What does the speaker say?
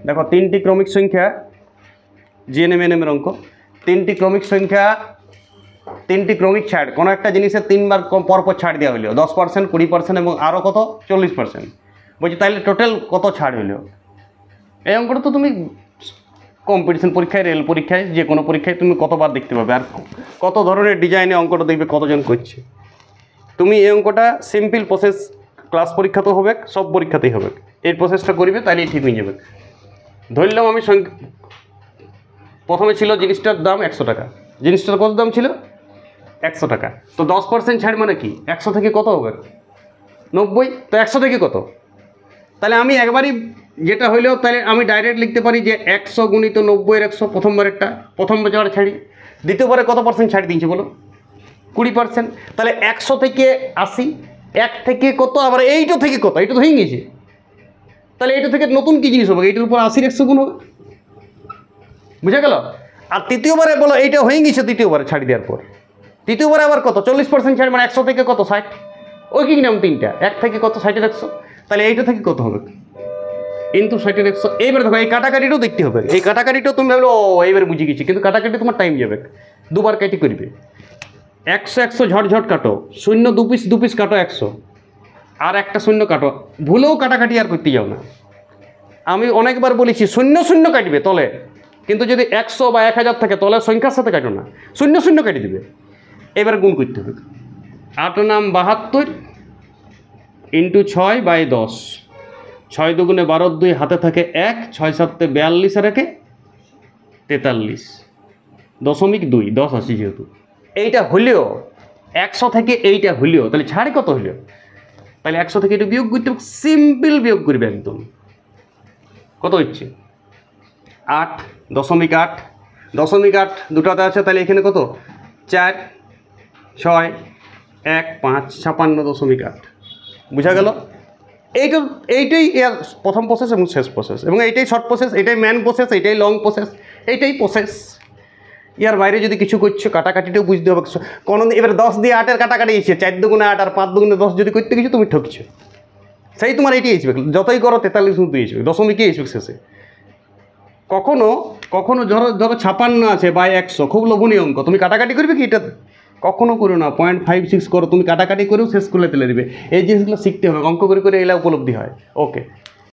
দেখো 3টি ক্রমিক সংখ্যা জিএনএম অঙ্ক, 3টি ক্রমিক সংখ্যা 3টি ক্রমিক ছাড় কোনো একটা জিনিসের 3বার পরপর ছাড় দেওয়া হলো 10%, 20% এবং আরও কত 40%। বলছি তাহলে টোটাল কত ছাড় হলো? এই অঙ্কটা তো তুমি কম্পিটিশন পরীক্ষায়, রেল পরীক্ষায়, যে কোনো পরীক্ষায় তুমি কতবার দেখতে পাবে, আর কত ধরনের ডিজাইনে অঙ্কটা দেখবে কতজন করছে। তুমি এই অঙ্কটা সিম্পল প্রসেস ক্লাস পরীক্ষাতেও হবে, সব পরীক্ষাতেই হবে। এই প্রসেসটা করবে তাহলেই ঠিক হয়ে যাবে। ধরলাম আমি প্রথমে ছিল জিনিসটার দাম 100 টাকা, জিনিসটার কত দাম ছিল 100 টাকা। তো 10% ছাড় মানে কি 100 থেকে কত হবে 90, তো 100 থেকে কত? তাহলে আমি একবারই যেটা হইলেও তাহলে আমি ডাইরেক্ট লিখতে পারি যে 100 গুণিত 90 এর 100 প্রথমবার ছাড়ি। দ্বিতীয়বারে কত পার্সেন্ট ছাড় দিয়েছে বলো? 20%। তাহলে 100 থেকে 80, 1 থেকে কত, আবার এইটা থেকে কত, এইটা তো হয়ে গেছে। তাহলে এইটা থেকে নতুন কি জিনিস হবে? এইটার উপর 80 100 গুণ হবে, বুঝা গেল? আর তৃতীয়বারে বলো এইটা হয়ে গেছে, তৃতীয়বারে ছাড়ি দেওয়ার পর তৃতীয়বারে আবার কত 40% ছাড়, মানে 100 থেকে কত 60। ওই কি নাম 3টা, 1 থেকে কত 60 এর 100, তাহলে এইটা থেকে কত হবে কিন্তু 60 এর 100। এইবার দেখো এই কাটাকাটিটাও দেখতে হবে, এই কাটাকাটিটাও তুমি ভাবলো ও এইবার বুঝে গেছি, কিন্তু কাটাকাটি তোমার টাইম যাবে, দুবার কাটি করবে। 100 100 ঝটঝট কাটো, 0 2 পিস কাটো 100, আর একটা 0 কাটো, ভুলেও কাটাকাটি আর করতে যাও না। আমি অনেকবার বলেছি 0 0 কাটবে তলে, কিন্তু যদি 100 বা 1000 থাকে তলে সংখ্যার সাথে কাটো না, 0 0 কেটে দেবে। এবার গুণ করতে হবে, 8 নাম 72 ইন্টু 6/10, 6 দুগুণে 12, 2 হাতে থাকে 1, 6 7 42 আর 1 43.2, 10 আসি যেহেতু এইটা হলেও 100 থেকে এইটা হলেও তাহলে ছাড়ে কত হলেও, তাহলে 100 থেকে এটা বিয়োগ করতে, সিম্পল বিয়োগ করবে একদম। কত হচ্ছে 8.8, 0.8 দুটাতে আছে, তাহলে এখানে কত 4 6 1 5 56.8। বুঝা গেল? এইটাই এর প্রথম প্রসেস এবং শেষ প্রসেস, এবং এইটাই শর্ট প্রসেস, এটাই ম্যান প্রসেস, এইটাই লং প্রসেস, এইটাই প্রসেস। ইয়ার বাইরে যদি কিছু করছো কাটাকাটিটাও বুঝতে হবে। কোনো এবার 10 দিয়ে 8-এর কাটাকাটি এসে 4 দুগুণে 8 আর 5 দুগুণে 10 যদি করতে কিছু তুমি ঠকছো, সেই তোমার এইটি আসবে, যতই করো 43 মতো আসবে, দশমিকে আসবে শেষে। কখনো কখনো ধরো 56 আছে বাই 100, খুব লোভনীয় অঙ্ক, তুমি কাটাকাটি করবে কি এটা? কখনো করো না, 0.56 করো, তুমি কাটাকাটি করেও শেষ করলে তেলে দেবে। এই জিনিসগুলো শিখতে হবে, অঙ্ক করে করে এলা উপলব্ধি হয়। ওকে।